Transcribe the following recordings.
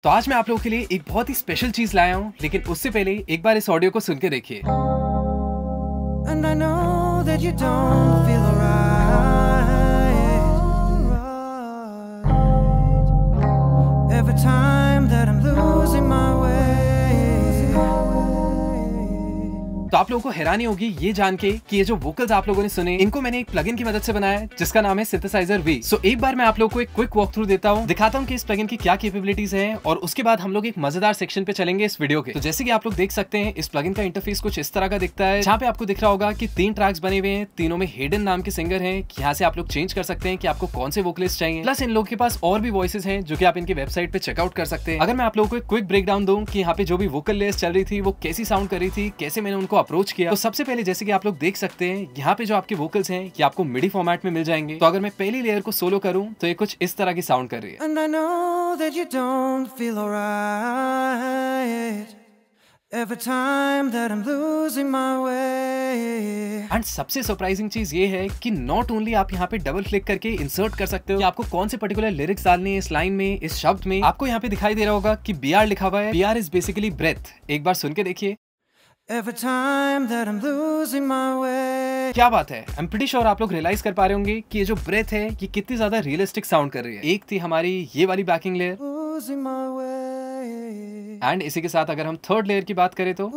तो आज मैं आप लोगों के लिए एक बहुत ही स्पेशल चीज लाया हूँ, लेकिन उससे पहले एक बार इस ऑडियो को सुन के देखिए। And I know that you don't feel alright every time that I'm losing my way. तो आप लोगों को हैरानी होगी ये जान के कि ये जो वोकल्स आप लोगों ने सुने इनको मैंने एक प्लगइन की मदद से बनाया है जिसका नाम है सिंथेसाइजर वी। सो एक बार मैं आप लोगों को एक क्विक वॉक थ्रू देता हूँ, दिखाता हूँ कि इस प्लगइन की क्या कैपेबिलिटीज हैं और उसके बाद हम लोग एक मजेदार सेक्शन पे चलेंगे इस वीडियो के। तो जैसे कि आप लोग देख सकते हैं इस प्लगइन का इंटरफेस कुछ इस तरह का दिखता है, जहाँ पे आपको दिख रहा होगा कि 3 ट्रैक्स बने हुए हैं, तीनों में हेडन नाम के सिंगर हैं। यहाँ से आप लोग चेंज कर सकते हैं कि आपको कौन से वोकलिस्ट चाहिए। प्लस इन लोगों के पास और भी वॉइसेस हैं जो कि आप इनकी वेबसाइट पे चेकआउट कर सकते हैं। अगर मैं आप लोगों को एक क्विक ब्रेक डाउन दूं कि यहाँ पे जो भी वोकल लेयर्स चल रही थी वो कैसी साउंड कर रही थी, कैसे मैंने उनको अप्रोच किया, तो सबसे पहले जैसे कि आप लोग देख सकते हैं यहाँ पे जो आपके वोकल्स हैं ये आपको मिडी फॉर्मेट में मिल जाएंगे। तो अगर मैं पहली लेयर को सोलो करूं तो ये कुछ इस तरह की साउंड कर रही है। And I know that you don't feel alright every time that I'm losing my way. And सबसे सरप्राइजिंग चीज ये है कि नॉट ओनली आप यहाँ पे डबल क्लिक करके इंसर्ट कर सकते हो कि आपको कौन से पर्टिकुलर लिरिक्स डालने हैं इस लाइन में, इस शब्द में। आपको यहाँ पे दिखाई दे रहा होगा कि BR लिखा हुआ है। BR is basically breath. एक बार सुन के देखिए। Every time that I'm losing my way. क्या बात है। आई एम प्रीटी श्योर आप लोग रियलाइज कर पा रहे होंगे कि ये जो ब्रेथ है ये कितनी ज्यादा रियलिस्टिक साउंड कर रही है। एक थी हमारी ये वाली banking layer, Losing my way. And इसी के साथ अगर हम थर्ड लेयर की बात करें तो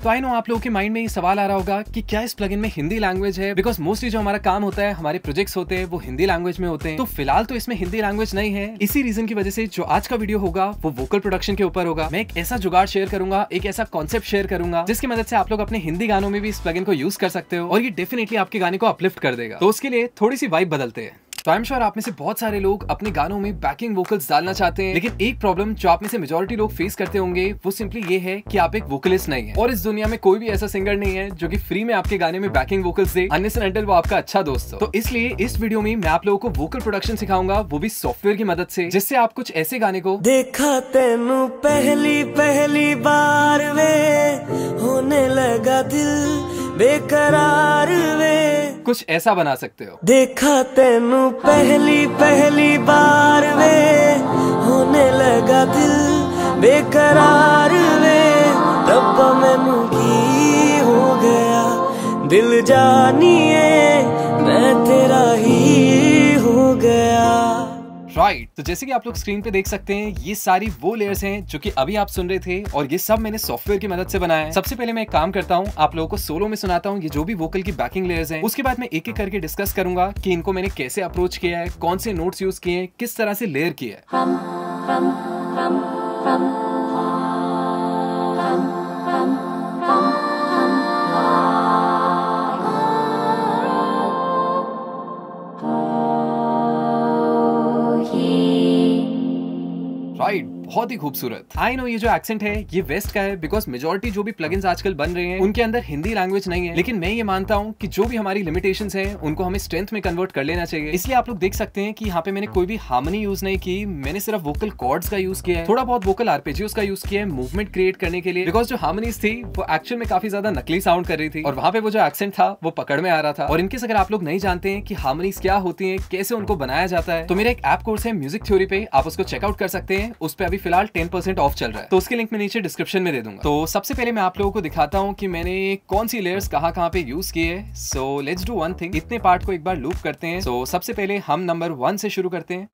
आई नो आप लोगों के माइंड में ये सवाल आ रहा होगा कि क्या इस प्लगइन में हिंदी लैंग्वेज है, बिकॉज मोस्टली जो हमारा काम होता है, हमारे प्रोजेक्ट्स होते हैं वो हिंदी लैंग्वेज में होते हैं। तो फिलहाल तो इसमें हिंदी लैंग्वेज नहीं है। इसी रीजन की वजह से जो आज का वीडियो होगा वो वोकल प्रोडक्शन के ऊपर होगा। मैं एक ऐसा जुगाड़ शेयर करूंगा, एक ऐसा कॉन्सेप्ट शेयर करूंगा जिसकी मदद से आप लोग अपने हिंदी गानों में भी इस प्लगइन को यूज कर सकते हो और ये डेफिनेटली आपके गाने को अपलिफ्ट कर देगा। तो उसके लिए थोड़ी सी वाइब बदलते हैं। तो आई एम श्योर आप में से बहुत सारे लोग अपने गानों में बैकिंग वोकल्स डालना चाहते हैं, लेकिन एक प्रॉब्लम जो आप में से मेजॉरिटी लोग फेस करते होंगे वो सिंपली ये है कि आप एक वोकलिस्ट नहीं है। और इस दुनिया में कोई भी ऐसा सिंगर नहीं है जो कि फ्री में आपके गाने में banking vocals they, unless and until वो आपका अच्छा दोस्त हो। तो इसलिए इस वीडियो में मैं आप लोगों को वोकल प्रोडक्शन सिखाऊंगा, वो भी सॉफ्टवेयर की मदद से, जिससे आप कुछ ऐसे गाने को देखा तेनू पहली पहली बार वे होने लगा दिल बेकरार वे। कुछ ऐसा बना सकते हो। देखा तेनू पहली पहली बार वे होने लगा दिल बेकरार वे। रब्बा मैनू की हो गया दिल जानिए मैं तेरा ही हो गया। राइट। तो जैसे कि आप लोग स्क्रीन पे देख सकते हैं ये सारी वो लेयर्स हैं जो कि अभी आप सुन रहे थे और ये सब मैंने सॉफ्टवेयर की मदद से बनाया है। सबसे पहले मैं एक काम करता हूँ, आप लोगों को सोलो में सुनाता हूँ ये जो भी वोकल की बैकिंग लेयर्स हैं। उसके बाद मैं एक एक करके डिस्कस करूंगा कि इनको मैंने कैसे अप्रोच किया है, कौन से नोट्स यूज किए हैं, किस तरह से लेयर किया है। राइट, बहुत ही खूबसूरत। आई नो ये जो एक्सेंट है ये वेस्ट का है, बिकॉज मेजोरिटी जो भी प्लगइन्स आजकल बन रहे हैं उनके अंदर हिंदी लैंग्वेज नहीं है। लेकिन मैं ये मानता हूँ कि जो भी हमारी लिमिटेशंस हैं उनको हमें स्ट्रेंथ में कन्वर्ट कर लेना चाहिए। इसलिए आप लोग देख सकते हैं कि यहाँ पे मैंने कोई भी हार्मनी यूज नहीं की, मैंने सिर्फ वोकल कॉर्ड्स का यूज किया है, थोड़ा बहुत वोकल आर्पेजियोस का यूज किया है मूवमेंट क्रिएट करने के लिए। बिकॉज जो हार्मनीज थी वो एक्चुअल में काफी ज्यादा नकली साउंड कर रही थी और वहाँ पे वो जो एक्सेंट था वो पकड़ में आ रहा था। और इनकेस अगर आप लोग नहीं जानते हैं कि हार्मनीज क्या होती है, कैसे उनको बनाया जाता है, तो मेरा एक ऐप कोर्स है म्यूजिक थ्योरी पे, आप उसको चेकआउट कर सकते हैं। उस पर अभी फिलहाल 10% ऑफ चल रहा है, तो उसके लिंक मैं नीचे डिस्क्रिप्शन में दे दूंगा। तो सबसे पहले मैं आप लोगों को दिखाता हूँ कि मैंने कौन सी लेयर्स कहाँ पे यूज की है। So let's do one thing, इतने पार्ट को एक बार लूप करते हैं। सो सबसे पहले हम नंबर 1 से शुरू करते हैं।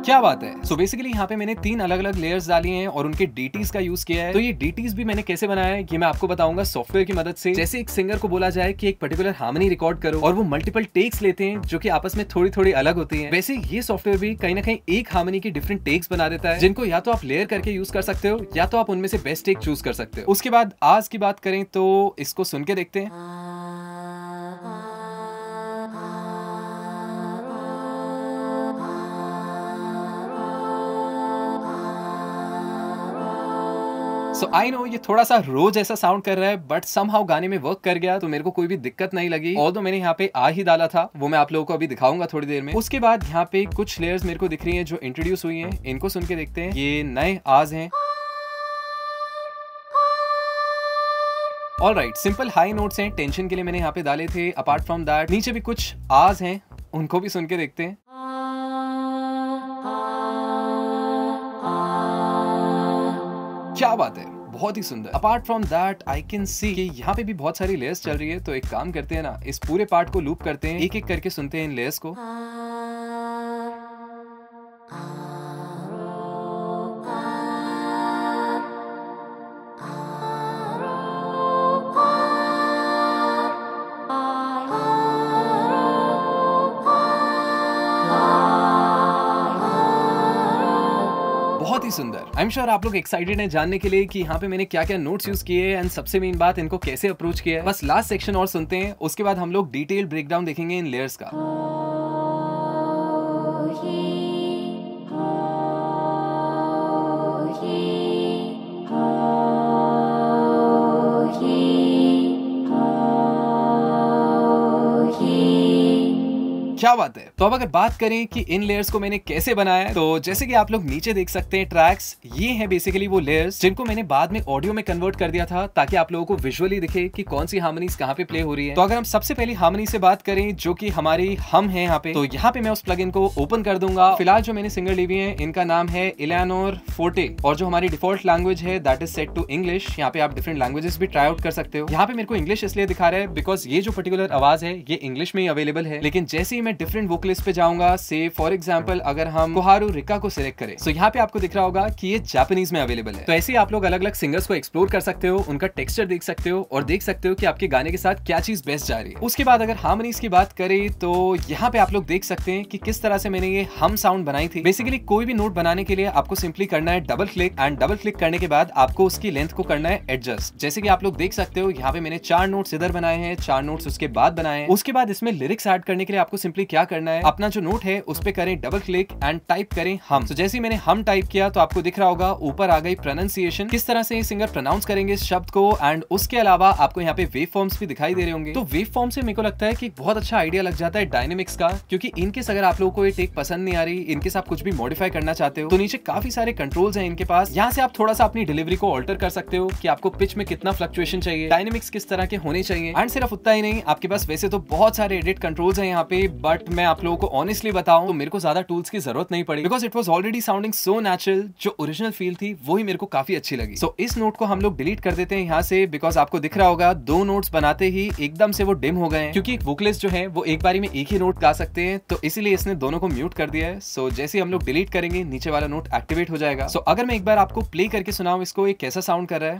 क्या बात है। सो बेसिकली यहाँ पे मैंने 3 अलग अलग लेयर्स डाली हैं और उनके डीटीज का यूज किया है। तो ये डीटीज भी मैंने कैसे बनाया है ये मैं आपको बताऊंगा सॉफ्टवेयर की मदद से। जैसे एक सिंगर को बोला जाए कि एक पर्टिकुलर हार्मनी रिकॉर्ड करो और वो मल्टीपल टेक्स लेते हैं जो कि आपस में थोड़ी थोड़ी अलग होती हैं, वैसे ये सॉफ्टवेयर भी कहीं ना कहीं एक हार्मनी की डिफरेंट टेक्स बना देता है, जिनको या तो आप लेयर करके यूज कर सकते हो या तो आप उनमें से बेस्ट टेक चूज कर सकते हो। उसके बाद आज की बात करें तो इसको सुन के देखते हैं। सो आई नो ये थोड़ा सा रो जैसा साउंड कर रहा है, बट समहाउ गाने में वर्क कर गया, तो मेरे को कोई भी दिक्कत नहीं लगी। और तो मैंने यहाँ पे आ ही डाला था, वो मैं आप लोगों को अभी दिखाऊंगा थोड़ी देर में। उसके बाद यहाँ पे कुछ लेयर्स मेरे को दिख रही हैं जो इंट्रोड्यूस हुई हैं, इनको सुन के देखते हैं। ये नए आवाज हैं। ऑलराइट, सिंपल हाई नोट्स हैं, टेंशन के लिए मैंने यहाँ पे डाले थे। अपार्ट फ्रॉम दैट नीचे भी कुछ आवाज हैं, उनको भी सुन के देखते हैं। क्या बात है, बहुत ही सुंदर। Apart from that I can see कि यहाँ पे भी बहुत सारी लेयर्स चल रही है, तो एक काम करते हैं ना, इस पूरे पार्ट को लूप करते हैं, एक एक करके सुनते हैं इन लेयर्स को। बहुत ही सुंदर। आई एम श्योर आप लोग एक्साइटेड हैं जानने के लिए कि यहाँ पे मैंने क्या क्या नोट्स यूज किए एंड सबसे मेन बात, इनको कैसे अप्रोच किया है। बस लास्ट सेक्शन और सुनते हैं, उसके बाद हम लोग डिटेल ब्रेकडाउन देखेंगे इन लेयर्स का। क्या बात है। तो अब अगर बात करें कि इन लेयर्स को मैंने कैसे बनाया है, तो जैसे कि आप लोग नीचे देख सकते हैं ट्रैक्स, ये हैं बेसिकली वो लेयर्स जिनको मैंने बाद में ऑडियो में कन्वर्ट कर दिया था, ताकि आप लोगों को विजुअली दिखे कि कौन सी हार्मनीज कहाँ पे प्ले हो रही है। तो अगर हम सबसे पहली हार्मनी से बात करें जो कि हमारी हम है यहाँ पे, तो यहाँ पे मैं उस प्लगइन को ओपन कर दूंगा। फिलहाल जो मैंने सिंगर ली हुई है, इनका नाम है इलियानोर फोर्टे, और जो हमारी डिफॉल्ट लैंग्वेज है that is set to English. यहाँ पे आप डिफरेंट लैंग्वेजेस भी ट्राई आउट कर सकते हो। यहाँ पे मेरे को इंग्लिश इसलिए दिखा रहा है बिकॉज ये जो पर्टिकुलर आवाज है ये इंग्लिश में ही अवेलेबल है, लेकिन जैसे ही मैं डिफरेंट वोकलिस्ट पे जाऊंगा, से फॉर एग्जांपल अगर हम कोहारू रिका को सिलेक्ट करें, तो यहाँ पे आपको दिख रहा होगा कि ये जापानीज में अवेलेबल है। तो ऐसे ही आप लोग अलग अलग सिंगर्स को एक्सप्लोर कर सकते हो, उनका टेक्सचर देख सकते हो और देख सकते हो कि आपके गाने के साथ क्या चीज बेस्ट जा रही है। उसके बाद अगर हार्मनीज की बात करें, तो यहाँ पे आप लोग देख सकते हैं कि किस तरह से मैंने ये हम साउंड बनाई थी। बेसिकली कोई भी नोट बनाने के लिए आपको सिंपली करना है double click, and double click करने के बाद आपको उसकी लेंथ को करना है एडजस्ट। जैसे कि आप लोग देख सकते हो यहाँ पे मैंने 4 नोट्स इधर बनाए हैं, 4 नोट्स उसके बाद बनाए हैं। उसके बाद इसमें लिरिक्स ऐड करने के लिए आपको सिंपली क्या करना है, अपना जो नोट है उस पे करें डबल क्लिक एंड टाइप करें हम। तो जैसे ही मैंने हम टाइप किया तो आपको दिख रहा होगा ऊपर आ गई प्रोनाउंसिएशन, किस तरह से सिंगर प्रोनाउंस करेंगे इस शब्द को। एंड उसके अलावा आपको यहाँ पे वेव फॉर्म्स भी दिखाई दे रहे होंगे। तो वेव फॉर्म से मेरे को लगता है कि बहुत अच्छा आइडिया लग जाता है डायनेमिक्स का, क्योंकि इनकेस अगर आप लोगों को ये टेक पसंद नहीं आ रही, इनकेस आप कुछ भी मॉडिफाई करना चाहते हो, तो नीचे काफी सारे कंट्रोल्स हैं इनके पास। यहाँ से आप थोड़ा सा अपनी डिलीवरी को ऑल्टर कर सकते हो कि आपको पिच में कितना फ्लक्चुएशन चाहिए, डायनेमिक्स किस तरह के होने चाहिए। एंड सिर्फ उतना ही नहीं, आपके पास वैसे तो बहुत सारे एडिट कंट्रोल्स हैं यहाँ पे, बट मैं आप लोगों को ऑनेस्टली बताऊं तो मेरे को ज्यादा टूल्स की जरूरत नहीं पड़ी, because it was already sounding so natural. जो ओरिजिनल फील थी वो ही मेरे को काफी अच्छी लगी। सो इस नोट को हम लोग डिलीट कर देते हैं यहाँ से, बिकॉज आपको दिख रहा होगा 2 नोट्स बनाते ही एकदम से वो डिम हो गए हैं, क्योंकि वोकलिस्ट जो है वो एक बारी में एक ही नोट गा सकते हैं, तो इसीलिए इसने दोनों को म्यूट कर दिया है। सो जैसे हम लोग डिलीट करेंगे नीचे वाला नोट एक्टिवेट हो जाएगा। सो अगर मैं एक बार आपको प्ले करके सुनाऊं इसको, ये कैसा साउंड कर रहा है।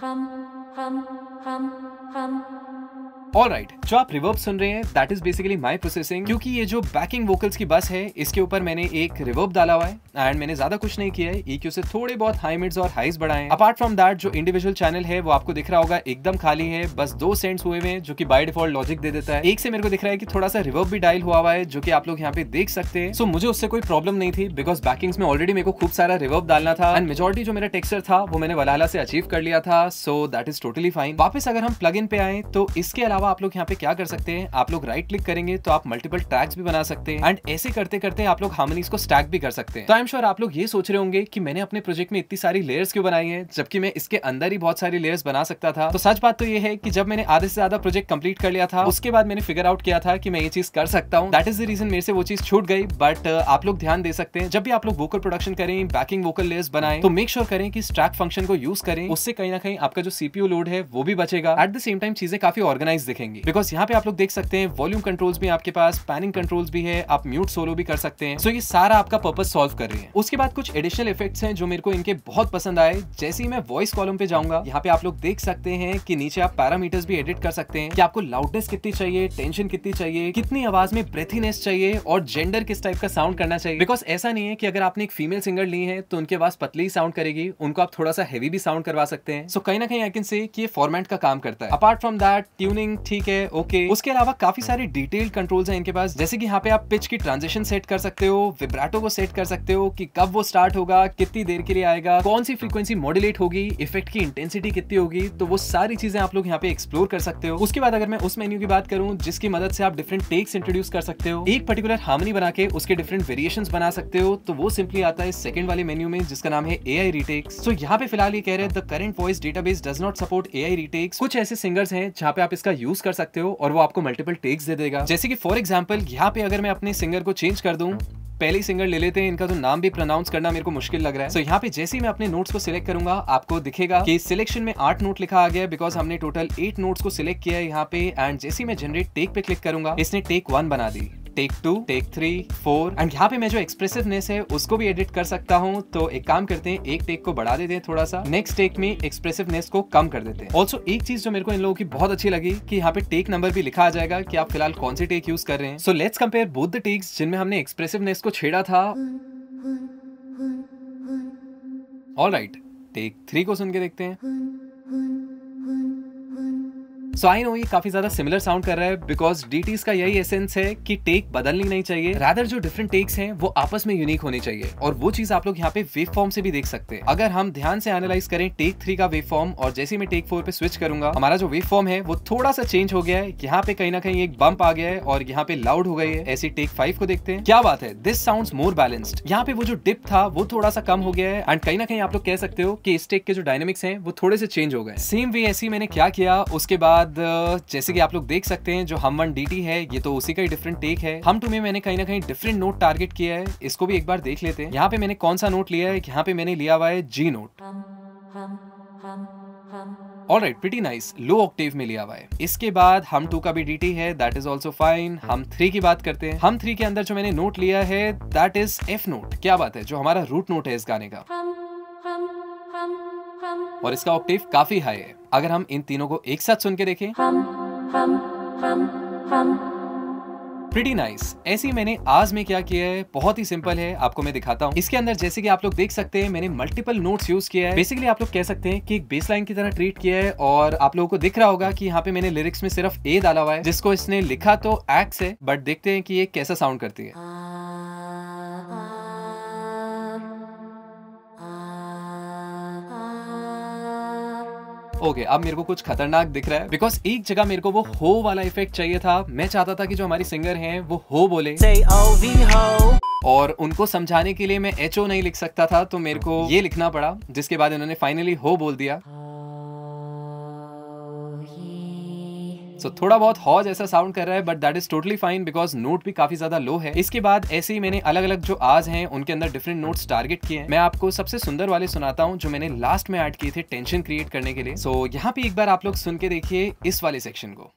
ऑलराइट, जो आप रिवर्ब सुन रहे हैं that is basically my processing, क्योंकि ये जो बैकिंग वोकल्स की बस है इसके ऊपर मैंने एक रिवर्ब डाला हुआ है, एंड मैंने ज्यादा कुछ नहीं किया है, EQ से थोड़े बहुत हाई मिड्स और हाइज बढ़ाए हैं। अपार्ट फ्रॉम दैट जो इंडिविजुअल चैनल है वो आपको दिख रहा होगा एकदम खाली है, बस 2 सेंट्स हुए हैं जो कि बाय डिफॉल्ट लॉजिक दे देता है। एक से मेरे को दिख रहा है कि थोड़ा सा रिवर्ब भी डायल हुआ है, जो कि आप लोग यहाँ पे देख सकते हैं। सो मुझे उससे कोई प्रॉब्लम नहीं थी, बिकॉज बैकिंग्स में ऑलरेडी मेरे को खूब सारा रिवर्ब डालना था, एंड मेजॉरिटी जो मेरा टेक्सचर था वो मैंने वलाला से अचीव कर लिया था। So that is totally fine. वापस अगर हम प्लग इन पे आए, तो इसके अलावा आप लोग यहाँ पे क्या कर सकते हैं, आप लोग राइट क्लिक करेंगे तो आप मल्टीपल ट्रैक्स भी बना सकते हैं, एंड ऐसे करते करते आप लोग हार्मनीज को स्टैक भी कर सकते हैं। तो आई एम श्योर आप लोग ये सोच रहे होंगे कि मैंने अपने प्रोजेक्ट में इतनी सारी लेयर्स क्यों बनाई है, जबकि मैं इसके अंदर ही बहुत सारी लेयर्स बना सकता था। तो सच बात तो ये है कि जब मैंने आधे से ज्यादा प्रोजेक्ट कंप्लीट कर लिया था, उसके बाद मैंने फिगर आउट किया था कि मैं ये चीज कर सकता हूँ। दैट इज द रीजन मेरे से वो चीज छूट गई। बट आप लोग ध्यान दे सकते हैं, जब भी आप लोग वोकल प्रोडक्शन करें, बैकिंग वोकल लेयर्स बनाएं, तो मेक श्योर करें कि स्टैक फंक्शन को यूज करें। उससे कहीं ना कहीं आपका जो CPU लोड है वो भी बचेगा, एट द सेम टाइम चीजें काफी ऑर्गेनाइज दिखेंगी। बिकॉज यहाँ पे आप लोग देख सकते हैं वॉल्यूम कंट्रोल्स भी आपके पास, पैनिंग कंट्रोल्स भी है, आप म्यूट सोलो भी कर सकते हैं। सो ये सारा आपका पर्पस सॉल्व कर रही है। उसके बाद कुछ एडिशनल इफेक्ट्स हैं जो मेरे को इनके बहुत पसंद आए। जैसे ही मैं वॉइस कॉलम पे जाऊंगा, यहाँ पे आप लोग देख सकते हैं कि नीचे आप पैरामीटर्स भी एडिट कर सकते हैं कि आपको लाउडनेस कितनी चाहिए, टेंशन कितनी चाहिए, कितनी आवाज में ब्रेथीनेस चाहिए, और जेंडर किस टाइप का साउंड करना चाहिए। बिकॉज ऐसा नहीं है कि अगर आपने एक फीमेल सिंगर ली है तो उनके आवाज पतली साउंड करेगी, उनको आप थोड़ा सा हेवी भी साउंड करवा सकते हैं। सो कहीं ना कहीं आई कैन से कि ये फॉर्मेट का काम करता है। अपार्ट फ्रॉम दैट ट्यूनिंग ठीक है, ओके। उसके अलावा काफी सारे डिटेल्ड कंट्रोल्स हैं इनके पास, जैसे कि यहाँ पे आप पिच की ट्रांजिशन सेट कर सकते हो, विब्राटो को सेट कर सकते हो कि कब वो स्टार्ट होगा, कितनी देर के लिए आएगा, कौन सी फ्रीक्वेंसी मॉड्यूलेट होगी, इफेक्ट की इंटेंसिटी कितनी होगी, तो वो सारी चीजें आप लोग यहाँ पे एक्सप्लोर कर सकते हो। उसके बाद अगर मैं उस मेन्यू की बात करूं जिसकी मदद से आप डिफरेंट टेक्स इंट्रोड्यूस कर सकते हो, एक पर्टिकुलर हार्मनी बना के उसके डिफरेंट वेरिएशंस बना सकते हो, तो वो सिंपली आता है सेकंड वाले मेन्यू में जिसका नाम है AI रीटेक्स। तो यहाँ पे फिलहाल ये कह रहे हैं the current voice database does not support AI retakes. कुछ ऐसे सिंगर्स हैं जहाँ पे आप इसका यूज कर सकते हो और वो आपको मल्टीपल टेक्स दे देगा। जैसे कि फॉर एग्जाम्पल यहाँ पे अगर मैं अपने सिंगर को चेंज कर दूं, पहले सिंगर ले लेते हैं, इनका तो नाम भी प्रोनाउंस करना मेरे को मुश्किल लग रहा है। तो यहाँ पे जैसे ही मैं अपने नोट्स को सिलेक्ट करूंगा आपको दिखेगा कि सिलेक्शन में 8 नोट लिखा आ गया बिकॉज हमने टोटल 8 नोट्स को सिलेक्ट किया है यहाँ पे। एंड जैसे ही मैं जनरेट टेक पे क्लिक करूंगा इसने टेक 1 बना दी, टेक 2, टेक 3, 4 एंड यहाँ पे मैं जो एक्सप्रेसिवनेस है उसको भी एडिट कर सकता हूँ। तो एक काम करते हैं, एक टेक को बढ़ा देते हैं थोड़ा सा, नेक्स्ट टेक में एक्सप्रेसिवनेस को कम कर देते हैं। ऑल्सो एक चीज जो मेरे को इन लोगों की बहुत अच्छी लगी कि यहाँ पे टेक नंबर भी लिखा आ जाएगा कि आप फिलहाल कौन सी टेक यूज कर रहे हैं। So let's compare both the texts जिनमें हमने एक्सप्रेसिवनेस को छेड़ा था। ऑलराइट, टेक 3 को सुन के देखते हैं। सो आई नो ये काफी ज्यादा सिमिलर साउंड कर रहा है बिकॉज डीटीज का यही एसेंस है कि टेक बदलनी नहीं चाहिए, रादर जो डिफरेंट टेक्स हैं वो आपस में यूनिक होनी चाहिए। और वो चीज आप लोग यहाँ पे वेव फॉर्म से भी देख सकते हैं। अगर हम ध्यान से एनालाइज करें टेक 3 का वेव फॉर्म और जैसे मैं टेक 4 पे स्विच करूंगा हमारा जो वेव फॉर्म है वो थोड़ा सा चेंज हो गया है। यहाँ पे कहीं ना कहीं एक बम्प आ गया है और यहाँ पे लाउड हो गई है। ऐसी टेक 5 को देखते हैं, क्या बात है, दिस साउंड्स मोर बैलेंस्ड। यहाँ पे वो जो डिप था वो थोड़ा सा कम हो गया है एंड कहीं ना कहीं आप लोग कह सकते हो कि इस टेक के जो डायनेमिक्स हैं वो थोड़े से चेंज हो गए। सेम वे ऐसी मैंने क्या किया उसके बाद जैसे कि आप लोग देख सकते हैं जो हम 1 DT है ये तो उसी का ही डिफरेंट टेक है। हम 2 में मैंने कहीं ना कहीं डिफरेंट नोट टारगेट किया है, इसको भी एक बार देख लेते हैं। यहाँ पे मैंने कौन सा नोट लिया है, यहाँ पे मैंने लिया हुआ है G note. Alright, pretty nice, low octave में लिया हुआ है। इसके बाद हम 2 का भी DT है, दैट इज ऑल्सो फाइन। हम 3 की बात करते हैं। हम 3 के अंदर जो मैंने नोट लिया है दैट इज F नोट। क्या बात है, जो हमारा रूट नोट है इस गाने का और इसका ऑक्टेव काफी हाई है। अगर हम इन तीनों को एक साथ सुन के देखें, प्रीटी नाइस। ऐसे ही मैंने आज में क्या किया है, बहुत ही सिंपल है, आपको मैं दिखाता हूँ। इसके अंदर जैसे कि आप लोग देख सकते हैं मैंने मल्टीपल नोट्स यूज किया है। बेसिकली आप लोग कह सकते हैं कि एक बेसलाइन की तरह ट्रीट किया है और आप लोगों को दिख रहा होगा कि यहाँ पे मैंने लिरिक्स में सिर्फ ए डाला हुआ है जिसको इसने लिखा तो एक्स है, बट देखते हैं कि ये कैसा साउंड करती है। ओके, अब मेरे को कुछ खतरनाक दिख रहा है बिकॉज एक जगह मेरे को वो हो वाला इफेक्ट चाहिए था। मैं चाहता था कि जो हमारी सिंगर हैं वो हो बोले और उनको समझाने के लिए मैं HO नहीं लिख सकता था तो मेरे को ये लिखना पड़ा, जिसके बाद इन्होंने फाइनली हो बोल दिया। So, थोड़ा बहुत हॉ जैसा साउंड कर रहा है but that is totally fine because note भी काफी ज्यादा लो है। इसके बाद ऐसे ही मैंने अलग अलग जो आज हैं उनके अंदर डिफरेंट नोट्स टारगेट किए हैं। मैं आपको सबसे सुंदर वाले सुनाता हूं जो मैंने लास्ट में ऐड किए थे टेंशन क्रिएट करने के लिए। सो यहाँ पे एक बार आप लोग सुन के देखिए इस वाले सेक्शन को।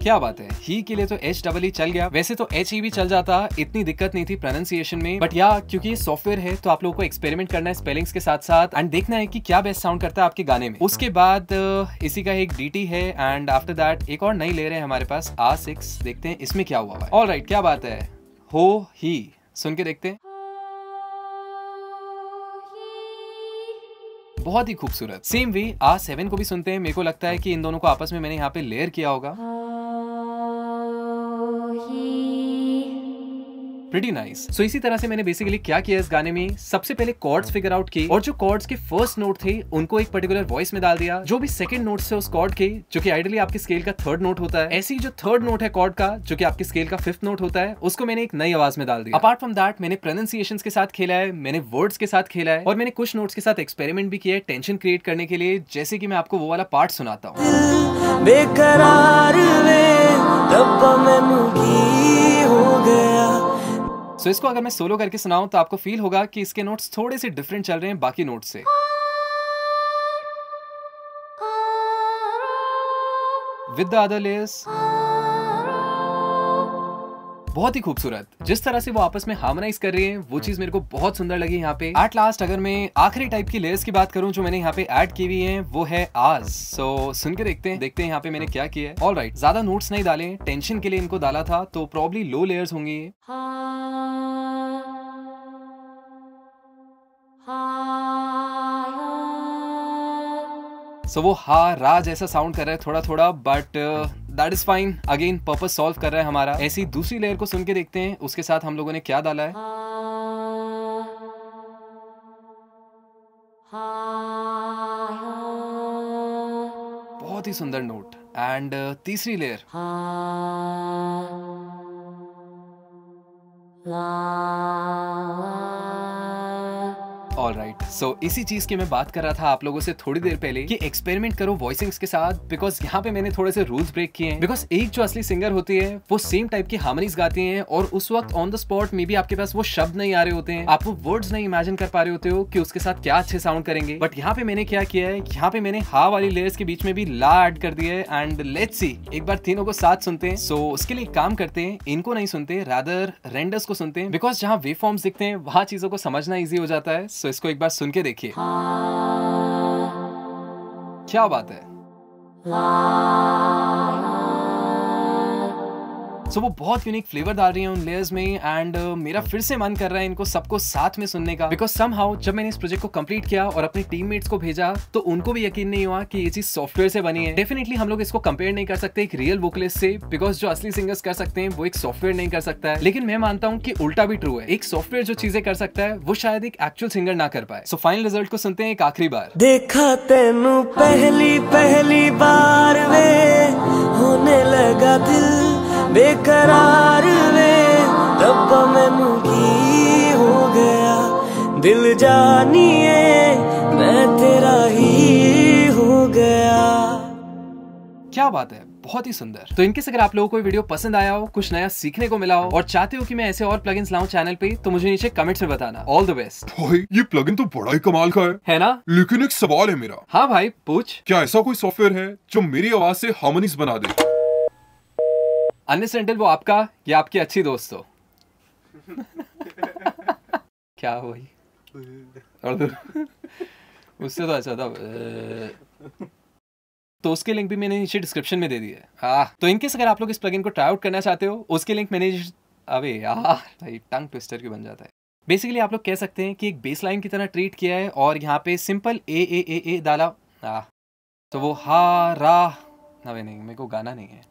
क्या बात है, ही के लिए तो HEE चल गया। वैसे तो HE भी चल जाता, इतनी दिक्कत नहीं थी प्रोनाउंसिएशन में, बट या क्योंकि सॉफ्टवेयर है तो आप लोगों को एक्सपेरिमेंट करना है स्पेलिंग्स के साथ साथ एंड देखना है कि क्या बेस्ट साउंड करता है आपके गाने में। उसके बाद इसी का एक DT है एंड आफ्टर दैट एक और नई ले रहे हैं हमारे पास R6। देखते हैं इसमें क्या हुआ है। ऑलराइट, क्या बात है, हो ही सुन के देखते हैं, बहुत ही खूबसूरत। सेम वे R7 को भी सुनते हैं। मेरे को लगता है कि इन दोनों को आपस में मैंने यहाँ पे लेयर किया होगा। Pretty nice. सो इसी तरह से मैंने बेसिकली क्या किया इस गाने में, सबसे पहले कॉर्ड्स फिगर आउट की और जो कॉर्ड्स के फर्स्ट नोट थे उनको एक पर्टिकुलर वॉइस में डाल दिया। जो भी सेकंड नोट थे उस कॉर्ड के, जो कि आइडियली आपके स्केल का 3rd नोट होता है, ऐसी जो 3rd नोट है कॉर्ड का जो कि आपके स्केल का 5th नोट होता है, उसको मैंने एक नई आवाज में डाल दिया। अपार्ट फ्रॉम दैट मैंने प्रोनाउंसिएशंस के साथ खेला है, मैंने वर्ड्स के साथ खेला है और मैंने कुछ नोट्स के साथ एक्सपेरिमेंट भी किया है टेंशन क्रिएट करने के लिए। जैसे कि मैं आपको वो वाला पार्ट सुनाता हूँ। बेकरार रब्बा मैनू की हो गया। सो इसको अगर मैं सोलो करके सुनाऊं तो आपको फील होगा कि इसके नोट्स थोड़े से डिफरेंट चल रहे हैं बाकी नोट्स से। विद द अदर लेयर्स बहुत ही खूबसूरत। जिस तरह से वो आपस में हार्मोनाइज कर रहे हैं वो चीज मेरे को बहुत सुंदर लगी यहाँ पे। एट लास्ट अगर मैं आखिरी टाइप की लेयर्स की बात करूं जो मैंने यहाँ पे ऐड की हुई है वो है आज। सो सुन के देखते हैं यहाँ पे मैंने क्या किया है। ऑलराइट, ज्यादा नोट्स नहीं डाले, टेंशन के लिए इनको डाला था तो प्रॉब्ली लो लेयर्स होंगी। सो वो हा रा जैसा साउंड कर रहा है थोड़ा थोड़ा, but that is fine. Again purpose solve कर रहा है हमारा। ऐसी दूसरी लेयर को सुन के देखते हैं उसके साथ हम लोगों ने क्या डाला है। बहुत ही सुंदर नोट। एंड तीसरी लेयर, ऑलराइट। सो इसी चीज की मैं बात कर रहा था आप लोगों से थोड़ी देर पहले कि एक्सपेरिमेंट करो वॉइसिंग्स के साथ, बिकॉज यहाँ पे मैंने थोड़े से रूल्स ब्रेक किए हैं। बिकॉज एक जो असली सिंगर होती है वो सेम टाइप की हार्मनीज गाती हैं, और उस वक्त on the spot may be आपके पास वो शब्द नहीं आ रहे होते हैं, आप वो वर्ड्स नहीं इमेजिन कर पा रहे होते हो कि उसके साथ क्या अच्छे साउंड करेंगे। बट यहाँ पे मैंने क्या किया है, यहाँ पे मैंने हा वाली लेयर्स के बीच में भी ला ऐड कर दिया है। एंड लेट्स सी, एक बार तीनों को साथ सुनते हैं। सो उसके लिए काम करते हैं, इनको नहीं सुनते, रादर रेंडर्स को सुनते हैं, बिकॉज जहाँ वेव फॉर्म्स दिखते हैं वहां चीजों को समझना ईजी हो जाता है। सो इसको एक बार सुन के देखिए। क्या बात है। सो वो बहुत यूनिक फ्लेवर डाल रही है उन लेयर्स में। एंड मेरा फिर से मन कर रहा है इनको सबको साथ में सुनने का, बिकॉज समहाउ जब मैंने इस प्रोजेक्ट को कंप्लीट किया और अपने टीममेट्स को भेजा तो उनको भी यकीन नहीं हुआ कि ये चीज सॉफ्टवेयर से बनी है। डेफिनेटली हम लोग इसको कंपेयर नहीं कर सकते एक रियल वोकलिस्ट से, बिकॉज जो असली सिंगर्स कर सकते हैं वो एक सॉफ्टवेयर नहीं कर सकता है। लेकिन मैं मानता हूँ कि उल्टा भी ट्रू है, एक सॉफ्टवेयर जो चीजें कर सकता है वो शायद एक एक्चुअल सिंगर ना कर पाए। सो फाइनल रिजल्ट को सुनते हैं एक आखिरी बार। देखा तेनू पहली पहली बार वे, होने लगा दिल बेकरार वे, रब्बा मैनू की हो गया, दिल जानिए मैं तेरा ही हो गया। क्या बात है, बहुत ही सुंदर। तो इनकेस अगर आप लोगों को ये वीडियो पसंद आया हो, कुछ नया सीखने को मिला हो और चाहते हो कि मैं ऐसे और प्लगइन्स लाऊं चैनल पे, तो मुझे नीचे कमेंट्स में बताना। All the best. भाई ये प्लगइन तो बड़ा ही कमाल का है ना? लेकिन एक सवाल है मेरा। हाँ भाई पूछ। क्या ऐसा कोई सॉफ्टवेयर है जो मेरी आवाज से हार्मनीज बना दे? अनसेंटल वो आपका या आपकी अच्छी दोस्त हो? क्या वही उससे तो अच्छा था। तो उसके लिंक भी मैंने नीचे डिस्क्रिप्शन में दे दिया है। तो इनकेस अगर आप लोग इस प्लगइन को ट्राई आउट करना चाहते हो, उसके लिंक मैंने अबे यार भाई टंग ट्विस्टर क्यों बन जाता है। बेसिकली आप लोग कह सकते हैं कि एक बेस लाइन की तरह ट्रीट किया है और यहाँ पे सिंपल ए डाला। तो वो हा रा, नहीं मेरे को गाना नहीं है।